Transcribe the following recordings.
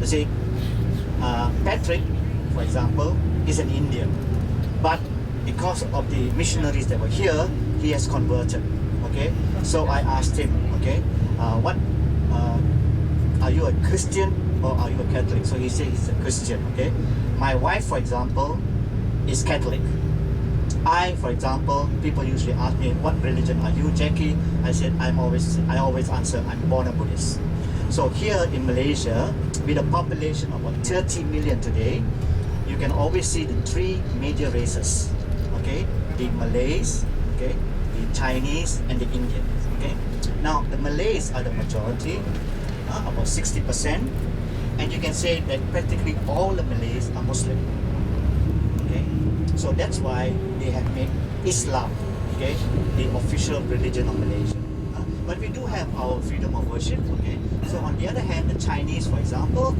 see, Patrick, for example, is an Indian, but because of the missionaries that were here, he has converted. Okay, so I asked him, okay, what are you a Christian or are you a Catholic? So he said he's a Christian. Okay, my wife, for example, is Catholic. I, for example, people usually ask me, what religion are you, Jackie? I said I always answer, I'm born a Buddhist. So here in Malaysia, with a population of about 30 million today, you can always see the three major races. Okay, the Malays, okay, the Chinese, and the Indians. Okay, now the Malays are the majority, about 60%, and you can say that practically all the Malays are Muslim. Okay, so that's why they have made Islam, okay, the official religion of Malaysia. But we do have our freedom of worship. Okay, so on the other hand, the Chinese, for example,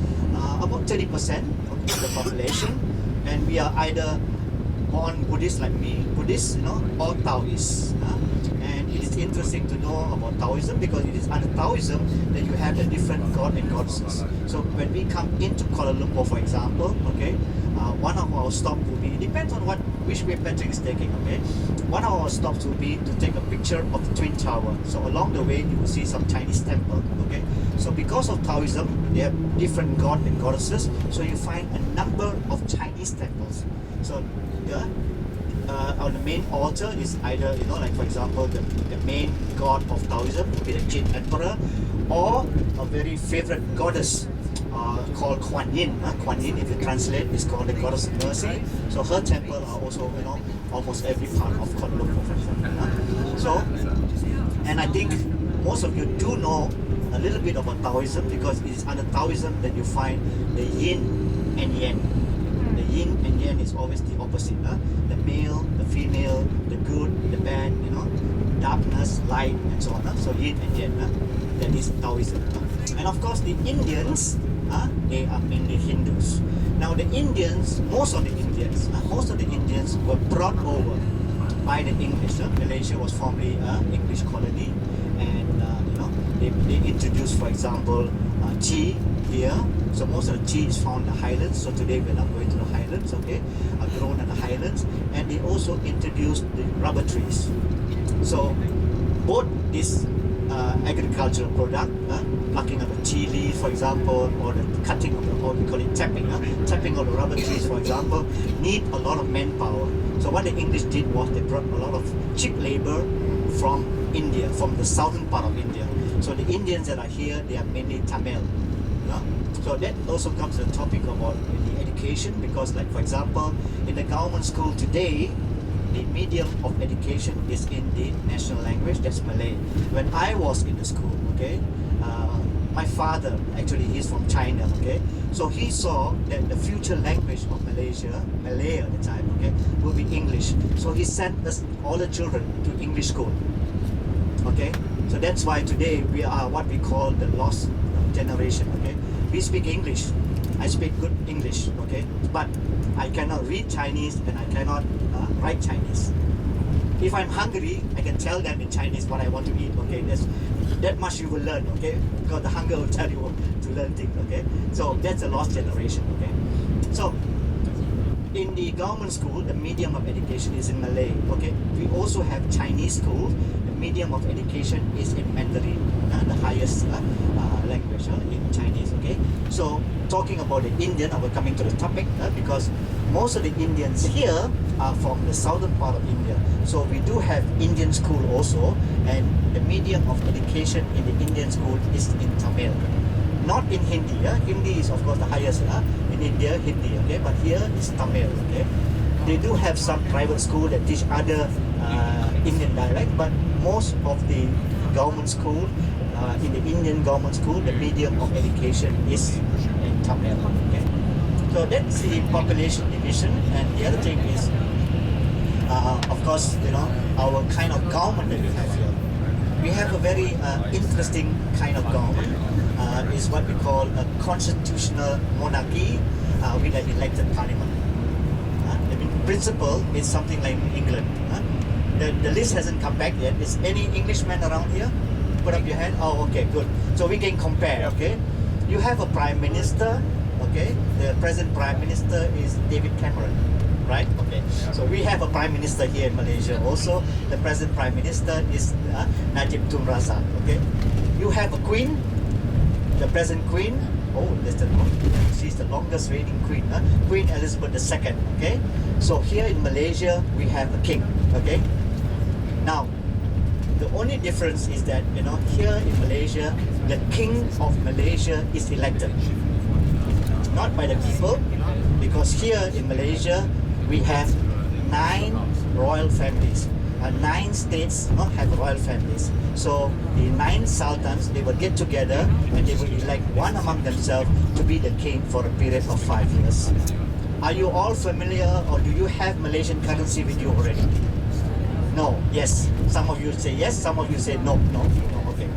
about 30% of the population, and we are either born Buddhist like me, Buddhist, or Taoist. And it is interesting to know about Taoism because it is under Taoism that you have the different god and goddesses. So when we come into Kuala Lumpur, for example, okay, one of our stops will be, it depends on which way Patrick is taking, okay. One of our stops will be to take a picture of the Twin Tower. So along the way, you will see some Chinese temple, okay. So because of Taoism, they have different god and goddesses. So you find a number of Chinese temples. So on the main altar is either, like for example, the main god of Taoism will be the Jade Emperor, or a very favorite goddess called Kuan Yin. Kuan Yin, if you translate, is called the goddess of mercy. So her temple are also, almost every part of Kuala Lumpur, for example. So, and I think most of you do know a little bit about Taoism because it is under Taoism that you find the Yin and Yang. The Yin and Yang is always the opposite. The male, the female, the good, the bad, darkness, light, and so on. So Yin and Yang, that is Taoism. And of course, the Indians, they are mainly Hindus. Now, the Indians, most of the Indians were brought over by the English. Malaysia was formerly an English colony, and they introduced, for example, tea here. So most of the tea is found in the highlands. So today we're not going to the highlands, okay? Grown in the highlands, and they also introduced the rubber trees. So both this agricultural product, plucking of the tea leaf, for example, or the cutting of the, or we call it tapping, tapping of the rubber trees, for example, need a lot of manpower. So what the English did was they brought a lot of cheap labor from India, from the southern part of India. So the Indians that are here, they are mainly Tamil. So that also comes to the topic about the education, because like for example, in the government school today, the medium of education is in the national language, that's Malay. When I was in the school, okay, my father, actually he's from China, okay, so he saw that the future language of Malaysia, Malay at the time, okay, will be English. So he sent us, all the children, to English school, okay. So that's why today we are what we call the lost generation, okay. We speak English, I speak good English, okay, but I cannot read Chinese and I cannot write Chinese. If I'm hungry, I can tell them in Chinese what I want to eat, okay. That much you will learn, okay, because the hunger will tell you to learn things, okay. So that's a lost generation, okay. So in the government school, the medium of education is in Malay, okay. We also have Chinese school. The medium of education is in Mandarin, the highest language in Chinese, okay. So talking about the Indian, we're coming to the topic because most of the Indians here are from the southern part of India. So we do have Indian school also, and the medium of education in the Indian school is in Tamil, not in Hindi. Hindi is of course the highest in India, Hindi, okay, but here is Tamil, okay. They do have some private school that teach other Indian dialect, but most of the government school, in the Indian government school, the medium of education is in Tamil, okay. So that's the population division, and the other thing is, of course, our kind of government that we have here. We have a very interesting kind of government. Is what we call a constitutional monarchy with an elected parliament. The principle is something like England. The list hasn't come back yet. Is any Englishman around here? Put up your hand. Oh, okay, good. So we can compare, okay? You have a prime minister, okay? The present prime minister is David Cameron, right? Okay. So we have a prime minister here in Malaysia also. The present prime minister is Najib Tun Razak, okay? You have a queen, the present queen. Oh, she's the longest reigning queen, Queen Elizabeth II, okay? So here in Malaysia, we have a king, okay? Now, the only difference is that, you know, here in Malaysia, the king of Malaysia is elected. Not by the people, because here in Malaysia, we have 9 royal families. 9 states have royal families. So the 9 sultans, they will get together and they will elect one among themselves to be the king for a period of 5 years. Are you all familiar, or do you have Malaysian currency with you already? No, yes. Some of you say yes, some of you say no, no, no, okay.